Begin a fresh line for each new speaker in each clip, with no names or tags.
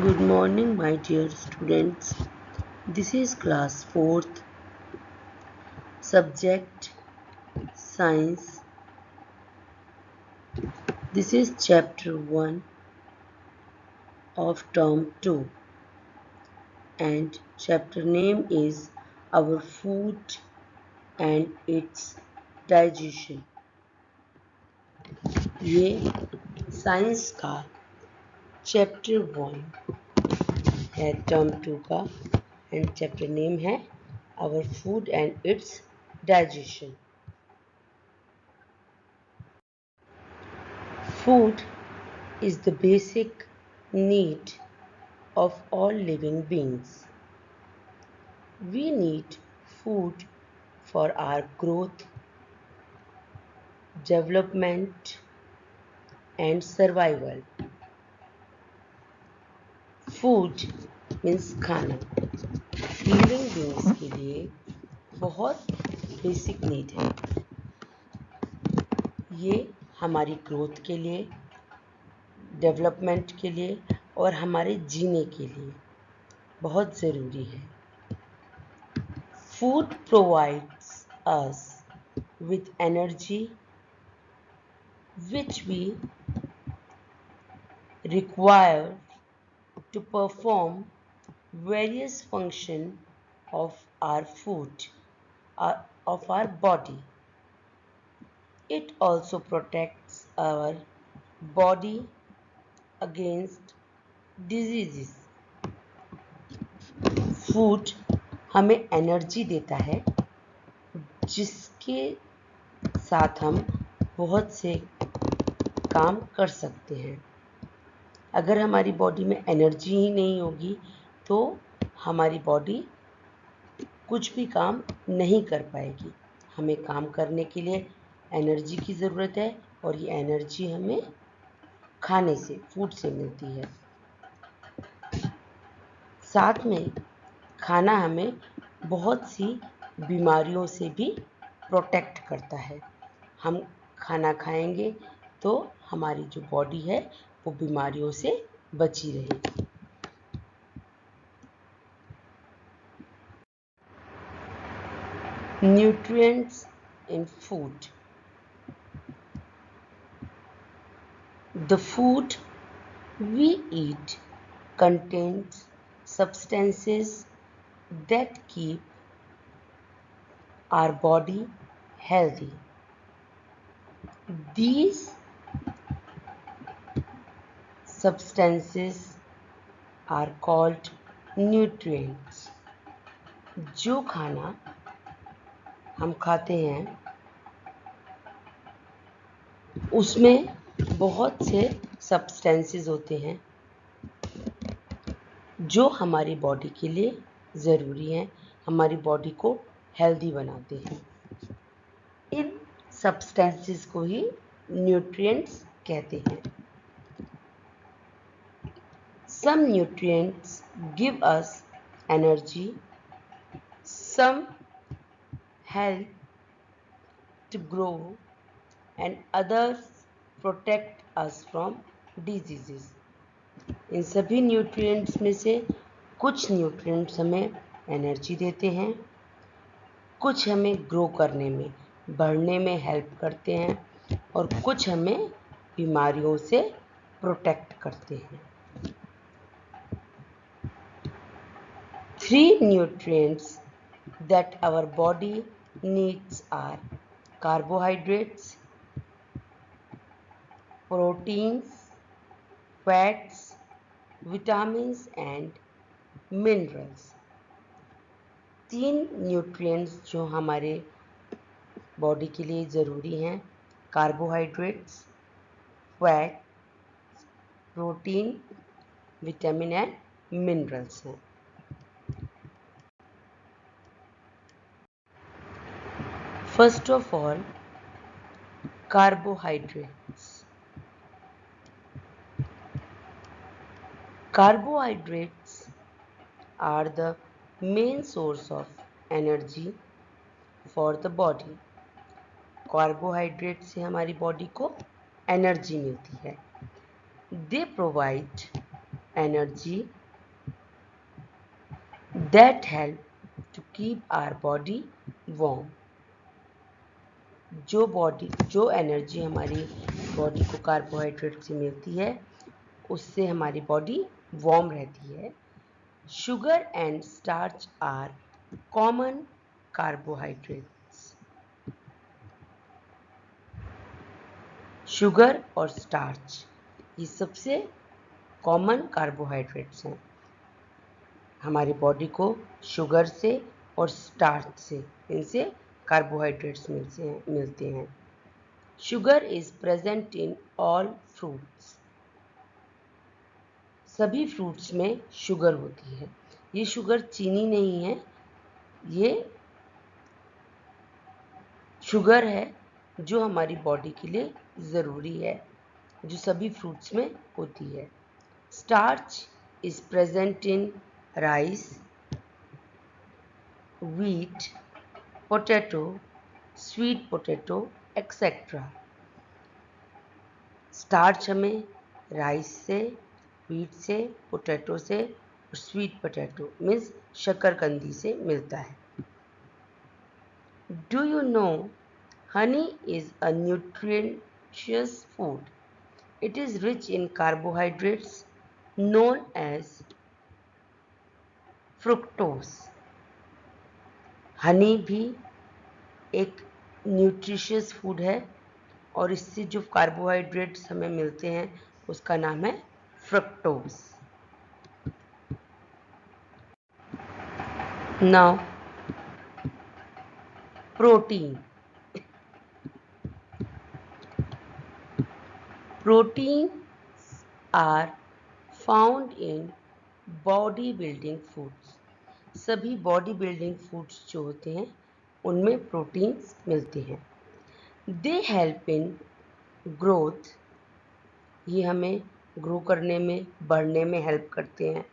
Good morning, my dear students. This is class 4th, subject science. This is chapter 1 of term 2, and chapter name is Our Food and Its Digestion. ये science का chapter 1 है term 2 का, and chapter name है our food and its digestion. Food is the basic need of all living beings. We need food for our growth, development, and survival. Food means खाना. Living beings के लिए बहुत basic need है. ये हमारी growth के लिए, डेवलपमेंट के लिए और हमारे जीने के लिए बहुत ज़रूरी है. Food provides us with energy which we require to perform various functions of our food, of our body. It also protects our body against diseases. Food हमें एनर्जी देता है जिसके साथ हम बहुत से काम कर सकते हैं. अगर हमारी बॉडी में एनर्जी ही नहीं होगी तो हमारी बॉडी कुछ भी काम नहीं कर पाएगी. हमें काम करने के लिए एनर्जी की ज़रूरत है और ये एनर्जी हमें खाने से, फूड से मिलती है. साथ में खाना हमें बहुत सी बीमारियों से भी प्रोटेक्ट करता है. हम खाना खाएंगे तो हमारी जो बॉडी है वो बीमारियों से बची रहेगी. Nutrients in food. The food we eat contains substances that keep our body healthy. These substances are called nutrients. जो खाना हम खाते हैं उसमें बहुत से सब्सटेंसेस होते हैं जो हमारी बॉडी के लिए ज़रूरी हैं, हमारी बॉडी को हेल्दी बनाते हैं. इन सब्सटेंसेस को ही न्यूट्रिएंट्स कहते हैं. Some nutrients give us energy, some help to grow, and others protect us from diseases. इन सभी न्यूट्रिएंट्स में से कुछ न्यूट्रिएंट्स हमें एनर्जी देते हैं, कुछ हमें ग्रो करने में, बढ़ने में हेल्प करते हैं और कुछ हमें बीमारियों से प्रोटेक्ट करते हैं. 3 nutrients that our body needs are carbohydrates, proteins, fats, vitamins and minerals. 3 nutrients जो हमारे बॉडी के लिए ज़रूरी हैं, carbohydrates, fat, protein, vitamin and minerals हैं. First of all, carbohydrates. Carbohydrates are the main source of energy for the body. Carbohydrate से हमारी body को एनर्जी मिलती है. They provide energy that help to keep our body warm. जो energy हमारी body को carbohydrate से मिलती है उससे हमारी बॉडी वार्म रहती है. Sugar and starch are common carbohydrates. Sugar और स्टार्च ये सबसे कॉमन कार्बोहाइड्रेट्स हैं. हमारी बॉडी को शुगर से और स्टार्च से इनसे कार्बोहाइड्रेट्स मिलते हैं. Sugar is present in all fruits. सभी फ्रूट्स में शुगर होती है. ये शुगर चीनी नहीं है, ये शुगर है जो हमारी बॉडी के लिए ज़रूरी है, जो सभी फ्रूट्स में होती है. Starch is present in rice, wheat, potato, sweet potato, etc. Starch हमें राइस से, व्हीट से, पोटैटो से और स्वीट पोटैटो मीन्स शकरकंदी से मिलता है. Do you know honey is a nutritious food. It is rich in carbohydrates known as fructose. Honey भी एक न्यूट्रिशियस फूड है और इससे जो कार्बोहाइड्रेट्स हमें मिलते हैं उसका नाम है fructose. Now protein. Proteins are found in body building foods. सभी बॉडी बिल्डिंग फूड्स जो होते हैं उनमें प्रोटीन्स मिलते हैं. They help in growth. ये हमें ग्रो करने में, बढ़ने में हेल्प करते हैं.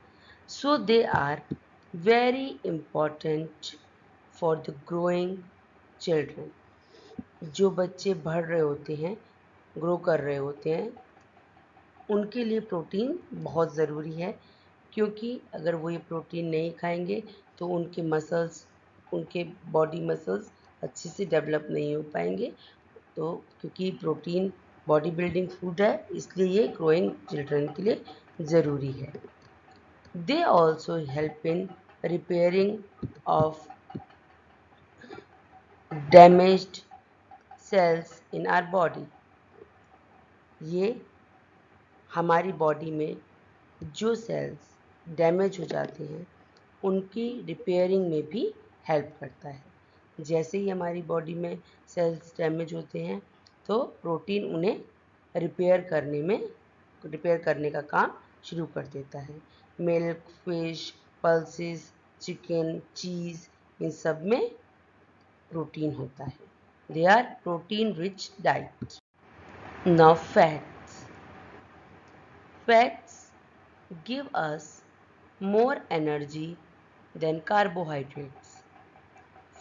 So they are very important for the growing children. जो बच्चे बढ़ रहे होते हैं, ग्रो कर रहे होते हैं, उनके लिए प्रोटीन बहुत ज़रूरी है, क्योंकि अगर वो ये प्रोटीन नहीं खाएंगे तो उनके मसल्स, उनके बॉडी मसल्स अच्छे से डेवलप नहीं हो पाएंगे. तो क्योंकि प्रोटीन बॉडी बिल्डिंग फूड है इसलिए ये ग्रोइंग चिल्ड्रन के लिए ज़रूरी है. They also help in repairing of damaged cells in our body. ये हमारी बॉडी में जो सेल्स डैमेज हो जाते हैं उनकी रिपेयरिंग में भी हेल्प करता है. जैसे ही हमारी बॉडी में सेल्स डैमेज होते हैं तो प्रोटीन उन्हें रिपेयर करने का काम शुरू कर देता है. Milk, fish, pulses, chicken, cheese इन सब में प्रोटीन होता है. They are protein rich diet. Now fats. Fats give us more energy than carbohydrates.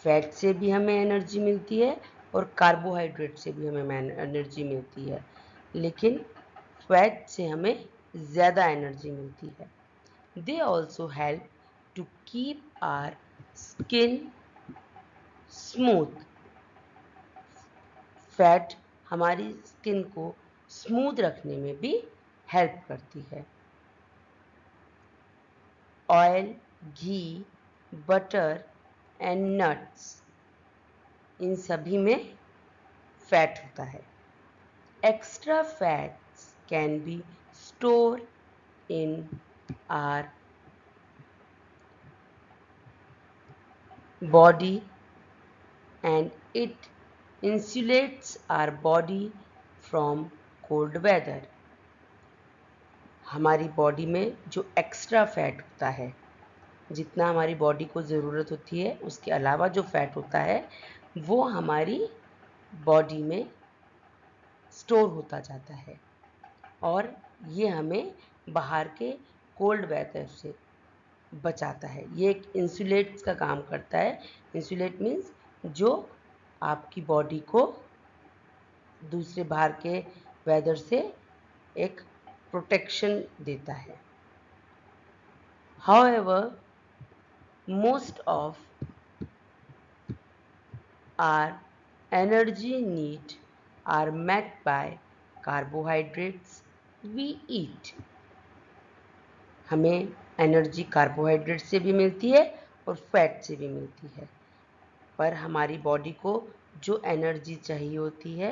Fat से भी हमें एनर्जी मिलती है और कार्बोहाइड्रेट से भी हमें एनर्जी मिलती है, लेकिन फैट से हमें ज़्यादा एनर्जी मिलती है. They also help to keep our skin smooth. Fat हमारी स्किन को स्मूथ रखने में भी हेल्प करती है. Oil, ghee, butter and nuts इन सभी में फैट होता है. Extra fats can be store in our body and it insulates our body from cold weather. हमारी बॉडी में जो एक्स्ट्रा फैट होता है, जितना हमारी बॉडी को ज़रूरत होती है उसके अलावा जो फैट होता है वो हमारी बॉडी में स्टोर होता जाता है और ये हमें बाहर के कोल्ड वेदर से बचाता है. ये एक इंसुलेट्स का काम करता है. इंसुलेट मीन्स जो आपकी बॉडी को दूसरे बाहर के वेदर से एक प्रोटेक्शन देता है. However, most of our energy need are met by carbohydrates we eat. हमें एनर्जी कार्बोहाइड्रेट से भी मिलती है और फैट से भी मिलती है, पर हमारी बॉडी को जो एनर्जी चाहिए होती है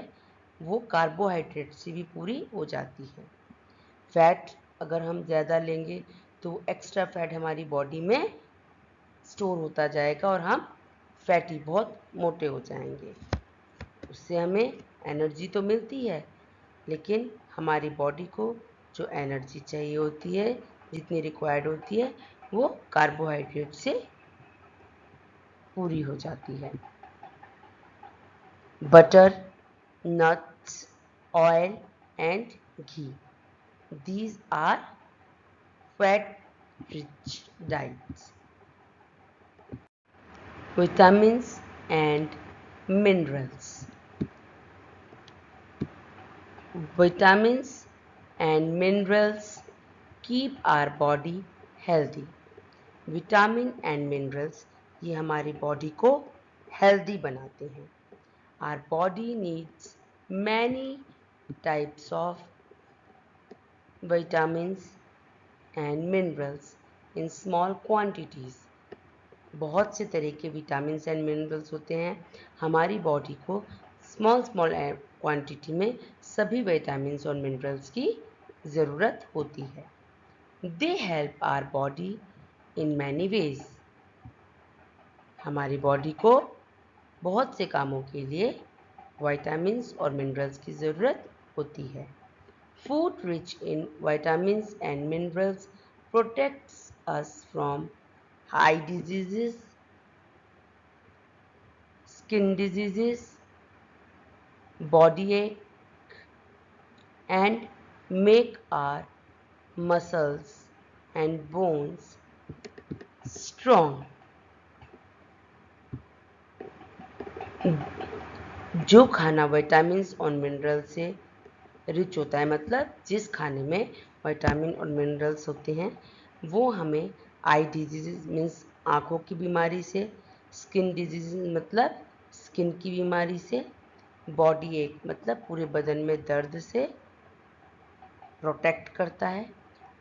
वो कार्बोहाइड्रेट से भी पूरी हो जाती है। फैट अगर हम ज़्यादा लेंगे तो एक्स्ट्रा फैट हमारी बॉडी में स्टोर होता जाएगा और हम फैटी बहुत मोटे हो जाएंगे। उससे हमें एनर्जी तो मिलती है, लेकिन हमारी बॉडी को जो एनर्जी चाहिए होती है, जितनी रिक्वायर्ड होती है, वो कार्बोहाइड्रेट से पूरी हो जाती है। Butter, nuts, oil and ghee. These are fat-rich diets. Vitamins and minerals. Vitamins and minerals keep our body healthy. Vitamin and minerals ये हमारी बॉडी को हेल्दी बनाते हैं. Our body needs many types of vitamins and minerals in small quantities. बहुत से तरह के vitamin and minerals होते हैं. हमारी बॉडी को स्मॉल क्वांटिटी में सभी विटामिन और मिनरल्स की ज़रूरत होती है. They help our body in many ways. हमारी बॉडी को बहुत से कामों के लिए विटामिन्स और मिनरल्स की ज़रूरत होती है. Food rich in vitamins and minerals protects us from eye diseases, skin diseases, body ache, and make our muscles and bones strong. जो खाना विटामिन्स और मिनरल से रिच होता है, मतलब जिस खाने में विटामिन और मिनरल्स होते हैं, वो हमें आई डिजीज़ मीन्स आँखों की बीमारी से, स्किन डिजीज़ मतलब स्किन की बीमारी से, बॉडी एक मतलब पूरे बदन में दर्द से प्रोटेक्ट करता है,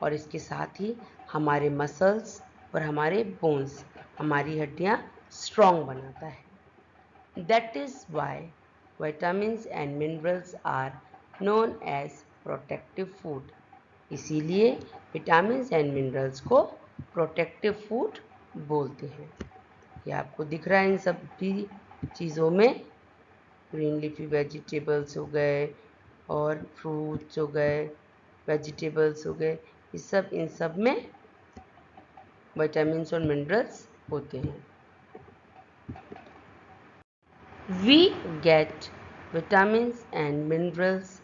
और इसके साथ ही हमारे मसल्स और हमारे बोन्स, हमारी हड्डियाँ स्ट्रॉन्ग बनाता है. That is why vitamins and minerals are known as protective food. इसीलिए विटामिन्स एंड मिनरल्स को प्रोटेक्टिव फूड बोलते हैं. ये आपको दिख रहा है इन सभी चीज़ों में. ग्रीन लीफी वेजिटेबल्स हो गए और फ्रूट्स हो गए, वेजिटेबल्स हो गए, इन सब में विटामिन्स और मिनरल्स होते हैं. We get vitamins and minerals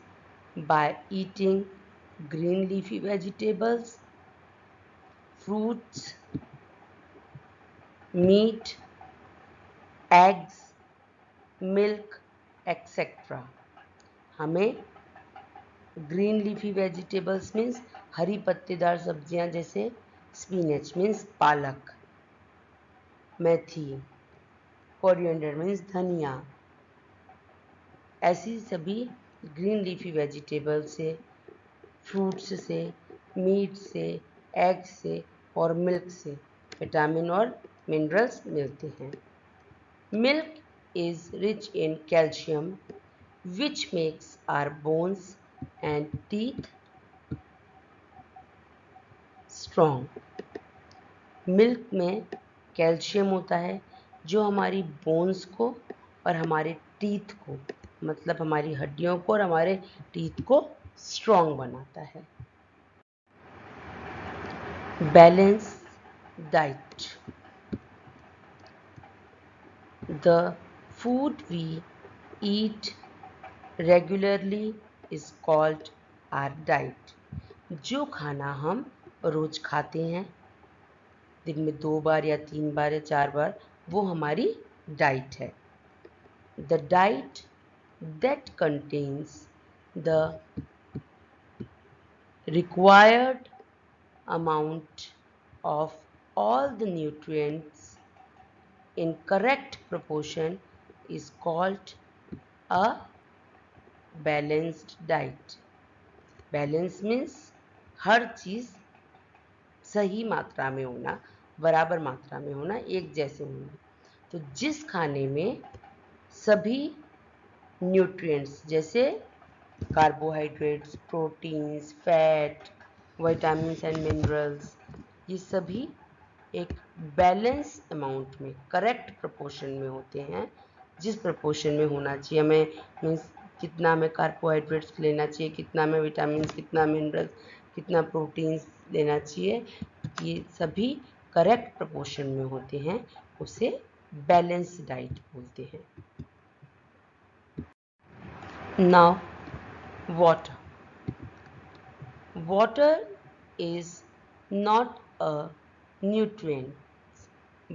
by eating green leafy vegetables, fruits, meat, eggs, milk, etc. हमें ग्रीन लीफी वेजिटेबल्स मीन्स हरी पत्तेदार सब्जियां जैसे स्पिनच मीन्स पालक, मेथी, कोरिएंडर मीन्स धनिया, ऐसी सभी ग्रीन लीफी वेजिटेबल से, फ्रूट्स से, मीट से, एग से और मिल्क से विटामिन और मिनरल्स मिलते हैं. Milk is rich in calcium which makes our bones and teeth strong. Milk में कैल्शियम होता है जो हमारी बोन्स को और हमारे टीथ को, मतलब हमारी हड्डियों को और हमारे टीथ को स्ट्रॉन्ग बनाता है. Balanced diet. The food we eat regularly is called our diet. जो खाना हम रोज खाते हैं, दिन में 2 बार या 3 बार या 4 बार, वो हमारी डाइट है. The diet that contains the required amount of all the nutrients in correct proportion is called a balanced diet. Balance means हर चीज सही मात्रा में होना, बराबर मात्रा में होना, एक जैसे होना। तो जिस खाने में सभी न्यूट्रिएंट्स जैसे carbohydrates, proteins, fat, vitamins and minerals, ये सभी एक बैलेंस अमाउंट में, करेक्ट प्रोपोर्शन में होते हैं, जिस प्रोपोर्शन में होना चाहिए। हमें मीन्स कितना हमें कार्बोहाइड्रेट्स लेना चाहिए, कितना हमें विटामिन्स, कितना मिनरल्स, कितना प्रोटीन्स लेना चाहिए, ये सभी करेक्ट प्रोपोर्शन में होते हैं, उसे बैलेंस डाइट बोलते हैं। Now water. Water is not a nutrient,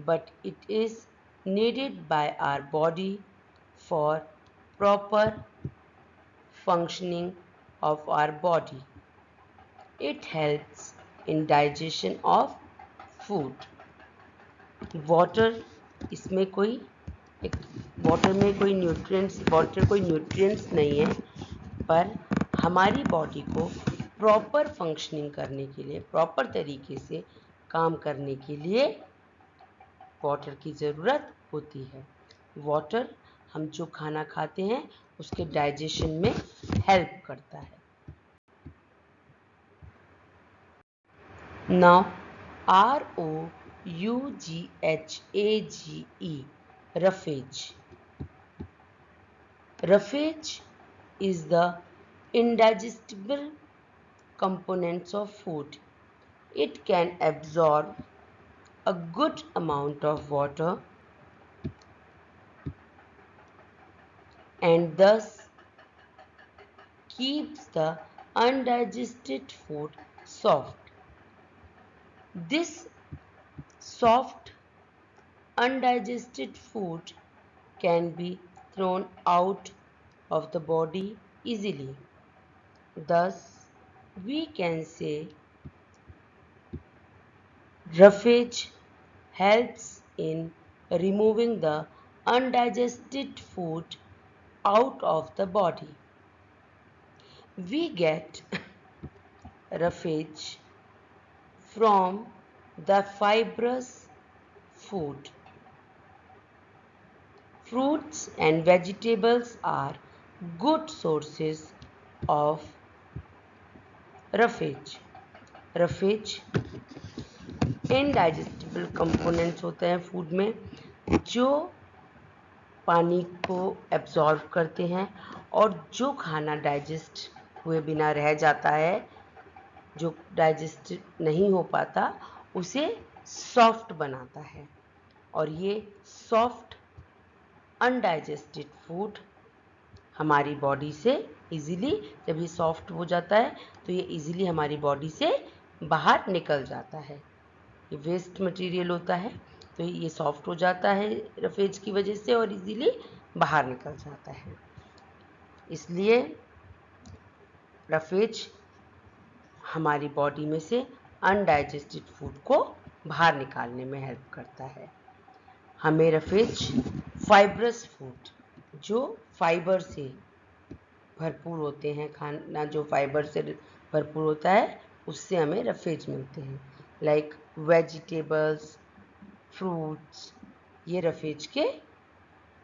but it is needed by our body for proper functioning of our body. It helps in digestion of food. Water इसमें कोई water में कोई न्यूट्रिएंट्स नहीं है, पर हमारी बॉडी को प्रॉपर फंक्शनिंग करने के लिए, प्रॉपर तरीके से काम करने के लिए वाटर की ज़रूरत होती है। वाटर हम जो खाना खाते हैं उसके डाइजेशन में हेल्प करता है। Now ROUGHAGE, roughage. Roughage is the indigestible components of food. It can absorb a good amount of water and thus keeps the undigested food soft. This soft undigested food can be thrown out of the body easily. Thus, we can say roughage helps in removing the undigested food out of the body. We get roughage from the fibrous food. Fruits and vegetables are good sources of roughage. Roughage indigestible components होते हैं food में, जो पानी को absorb करते हैं और जो खाना डाइजेस्ट हुए बिना रह जाता है, जो डाइजेस्ट नहीं हो पाता, उसे सॉफ्ट बनाता है। और ये सॉफ्ट अनडाइजेस्टेड फूड हमारी बॉडी से इजीली, जब ये सॉफ्ट हो जाता है तो ये इजीली हमारी बॉडी से बाहर निकल जाता है। ये वेस्ट मटेरियल होता है, तो ये सॉफ्ट हो जाता है रफेज की वजह से और इजीली बाहर निकल जाता है। इसलिए रफेज हमारी बॉडी में से अनडाइजेस्टेड फूड को बाहर निकालने में हेल्प करता है। हमें रफेज फाइब्रस फूड, जो फाइबर से भरपूर होते हैं, खाना जो फाइबर से भरपूर होता है, उससे हमें रफेज मिलते हैं। लाइक वेजिटेबल्स, फ्रूट्स, ये रफेज के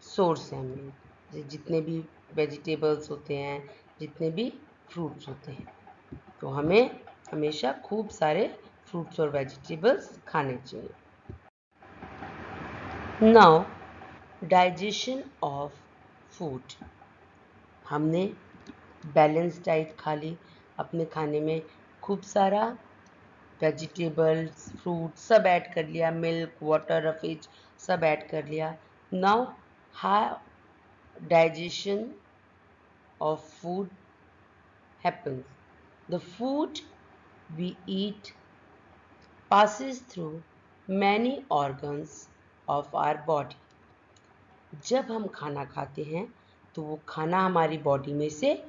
सोर्स हैं। हमें जितने भी वेजिटेबल्स होते हैं, जितने भी फ्रूट्स होते हैं, तो हमें हमेशा खूब सारे फ्रूट्स और वेजिटेबल्स खाने चाहिए। Now digestion of food. हमने बैलेंस डाइट खा ली, अपने खाने में खूब सारा वेजिटेबल्स, फ्रूट सब ऐड कर लिया, मिल्क, वाटर, रफेज सब ऐड कर लिया। Now how digestion of food happens. The food we eat passes through many organs of our body. जब हम खाना खाते हैं तो वो खाना हमारी बॉडी में से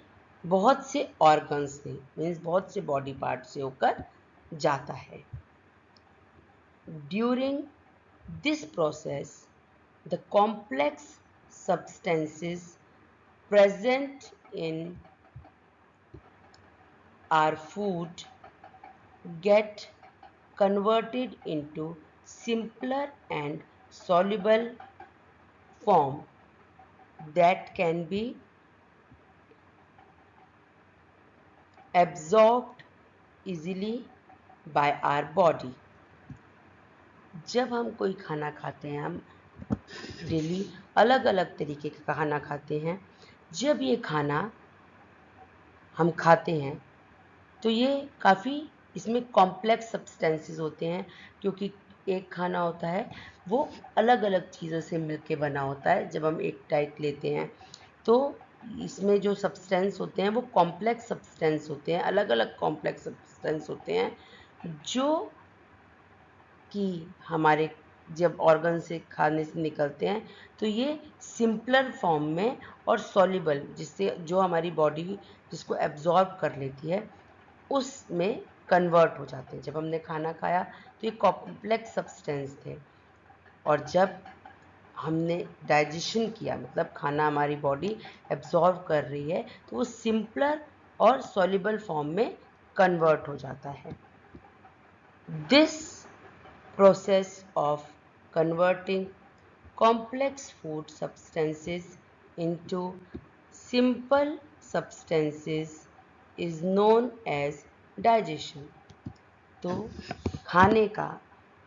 बहुत से ऑर्गन्स से, मीन्स बहुत से बॉडी पार्ट से होकर जाता है। During this process, the complex substances present in our food get converted into simpler and soluble form that can be absorbed easily by our body. जब हम कोई खाना खाते हैं, हम डेली अलग अलग तरीके का खाना खाते हैं। जब ये खाना हम खाते हैं तो ये काफ़ी इसमें कॉम्प्लेक्स सब्सटेंसेस होते हैं, क्योंकि एक खाना होता है वो अलग अलग चीज़ों से मिलके बना होता है। जब हम एक डाइट लेते हैं तो इसमें जो सब्सटेंस होते हैं वो कॉम्प्लेक्स सब्सटेंस होते हैं, अलग अलग कॉम्प्लेक्स सब्सटेंस होते हैं, जो कि हमारे जब ऑर्गन से खाने से निकलते हैं तो ये सिंपलर फॉर्म में और सॉल्युबल, जिससे जो हमारी बॉडी जिसको एब्जॉर्ब कर लेती है उसमें कन्वर्ट हो जाते हैं। जब हमने खाना खाया तो ये कॉम्प्लेक्स सब्सटेंस थे, और जब हमने डाइजेशन किया, मतलब खाना हमारी बॉडी एब्जॉर्ब कर रही है, तो वो सिंपलर और सॉल्युबल फॉर्म में कन्वर्ट हो जाता है। This process of converting complex food substances into simple substances is known as digestion. तो खाने का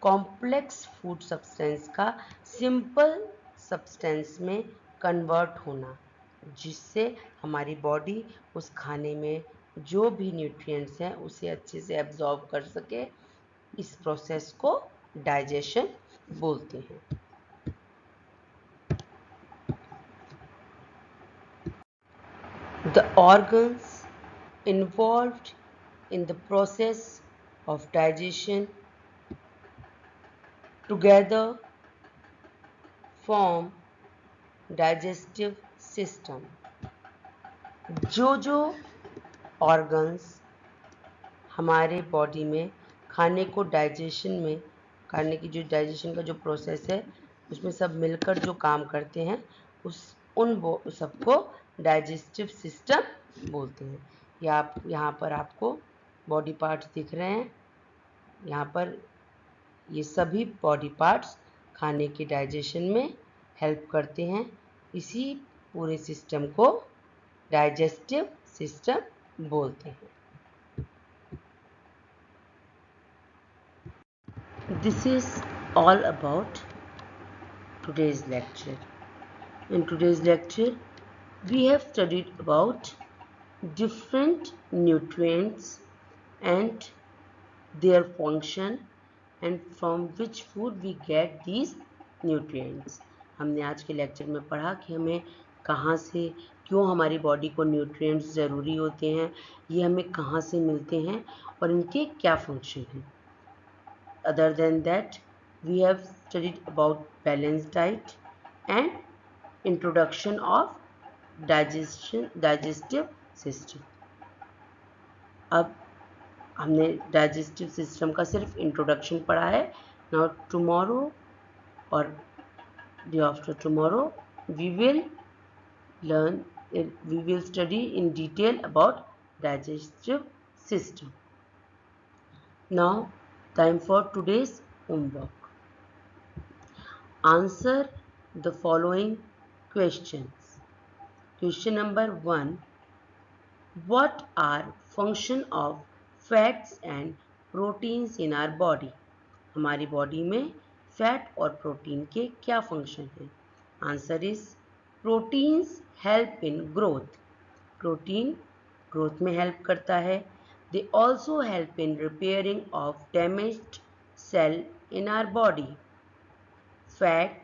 कॉम्प्लेक्स फूड सब्सटेंस का सिंपल सब्सटेंस में कन्वर्ट होना, जिससे हमारी बॉडी उस खाने में जो भी न्यूट्रिएंट्स हैं उसे अच्छे से एब्जॉर्ब कर सके, इस प्रोसेस को डाइजेशन बोलते हैं। The organs involved in the process of digestion together form digestive system. जो ऑर्गन्स हमारे बॉडी में खाने को डाइजेशन में, खाने की जो डाइजेशन का जो प्रोसेस है उसमें सब मिलकर जो काम करते हैं, उन सबको डाइजेस्टिव सिस्टम बोलते हैं। यहाँ पर आपको बॉडी पार्ट्स दिख रहे हैं। यहाँ पर ये सभी बॉडी पार्ट्स खाने के डाइजेशन में हेल्प करते हैं। इसी पूरे सिस्टम को डाइजेस्टिव सिस्टम बोलते हैं। This is all about today's lecture. In today's lecture, we have studied about different nutrients and their function and from which food we get these nutrients. हमने आज के लेक्चर में पढ़ा कि हमें कहाँ से, क्यों हमारी बॉडी को न्यूट्रिएंट्स ज़रूरी होते हैं, ये हमें कहाँ से मिलते हैं और इनके क्या फंक्शन हैं। Other than that, we have studied about balanced diet and introduction of digestive system. अब हमने डाइजेस्टिव सिस्टम का सिर्फ इंट्रोडक्शन पढ़ा है। नाउ टुमारो और day after tomorrow we will study in detail about digestive system. Now time for today's homework. Answer the following questions. Question number 1. What are function of fats and proteins in our body? हमारी body में fat और protein के क्या function हैं? Answer is proteins help in growth. Protein growth में help करता है. They also help in repairing of damaged cell in our body. Fat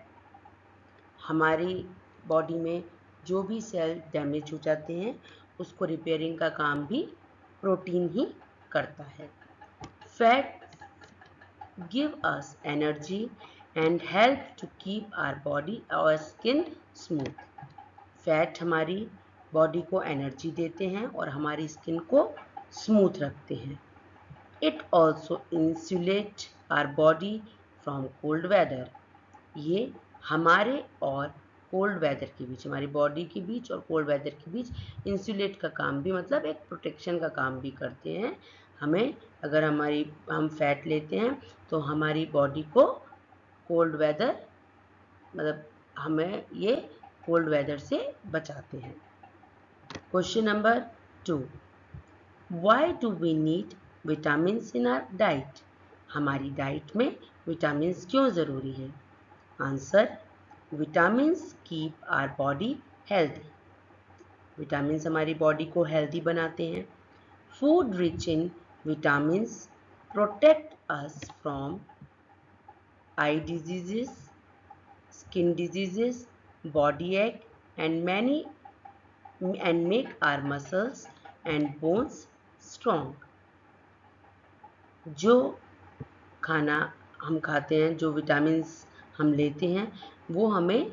हमारी बॉडी में जो भी सेल डैमेज हो जाते हैं उसको रिपेयरिंग का काम भी प्रोटीन ही करता है. Fat give us energy and help to keep our body, our skin smooth. Fat हमारी बॉडी को एनर्जी देते हैं और हमारी स्किन को स्मूथ रखते हैं. It also insulate our body from cold weather. ये हमारे और कोल्ड वेदर के बीच, हमारी बॉडी के बीच और कोल्ड वेदर के बीच इंसुलेट का काम भी, मतलब एक प्रोटेक्शन का काम भी करते हैं। हमें अगर हम फैट लेते हैं तो हमारी बॉडी को कोल्ड वेदर, मतलब हमें ये कोल्ड वेदर से बचाते हैं। Question number 2, why do we need vitamins in our diet? हमारी डाइट में विटामिन्स क्यों ज़रूरी है? Answer, vitamins keep our body healthy. Vitamins हमारी बॉडी को हेल्दी बनाते हैं। Food rich in vitamins protect us from eye diseases, skin diseases, body ache, and make our muscles and bones strong. जो खाना हम खाते हैं, जो विटामिन्स हम लेते हैं, वो हमें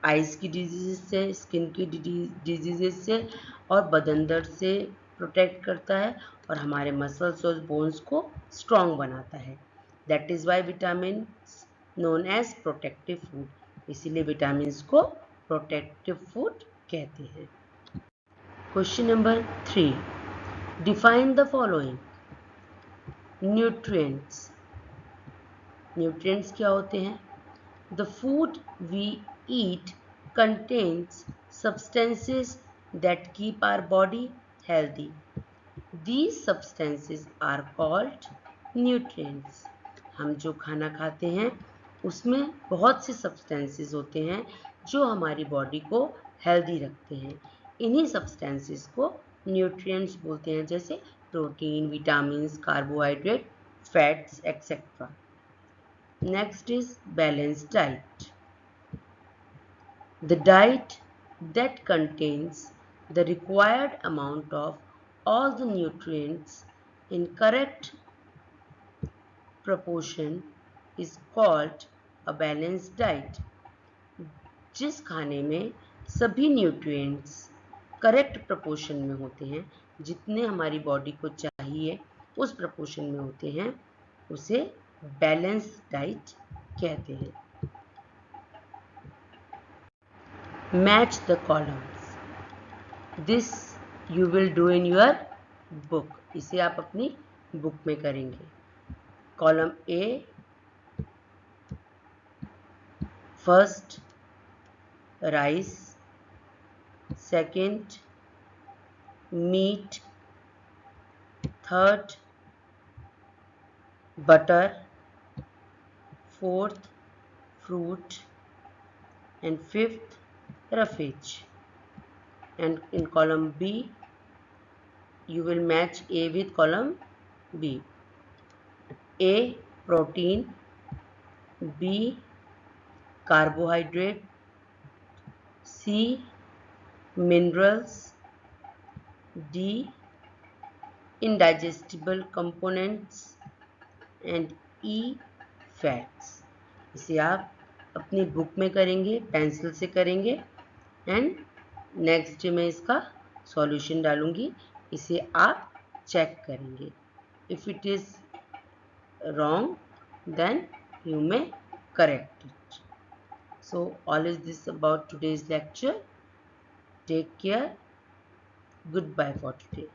आइज़ की डिजीज़ से, स्किन की डिजीज़ से और बदन दर्द से प्रोटेक्ट करता है और हमारे मसल्स और बोन्स को स्ट्रॉन्ग बनाता है। That is why vitamins known as protective food, इसीलिए विटामिन्स को प्रोटेक्टिव फूड कहते हैं। Question number 3, define the following. Nutrients. Nutrients क्या होते हैं? The food we eat contains substances that keep our body healthy. These substances are called nutrients. हम जो खाना खाते हैं उसमें बहुत से substances होते हैं जो हमारी बॉडी को हेल्दी रखते हैं। इन्हीं substances को nutrients बोलते हैं, जैसे protein, vitamins, carbohydrate, fats etcetera. Next is balanced diet. The diet that contains the required amount of all the nutrients in correct proportion is called a balanced diet. जिस खाने में सभी न्यूट्रिएंट्स करेक्ट प्रोपोर्शन में होते हैं, जितने हमारी body को चाहिए उस प्रोपोर्शन में होते हैं, उसे बैलेंस्ड डाइट कहते हैं। Match the columns. This you will do in your book. इसे आप अपनी बुक में करेंगे। Column A, first rice, second meat, third butter, fourth fruit, and fifth roughage. And in column B you will match A with column B. A protein, B carbohydrate, C minerals, D indigestible components and E fats. इसे आप अपनी book में करेंगे, pencil से करेंगे and next day में इसका solution डालूंगी, इसे आप चेक करेंगे। If it is wrong then you may correct it. So all is this about today's lecture. Take care, goodbye for today.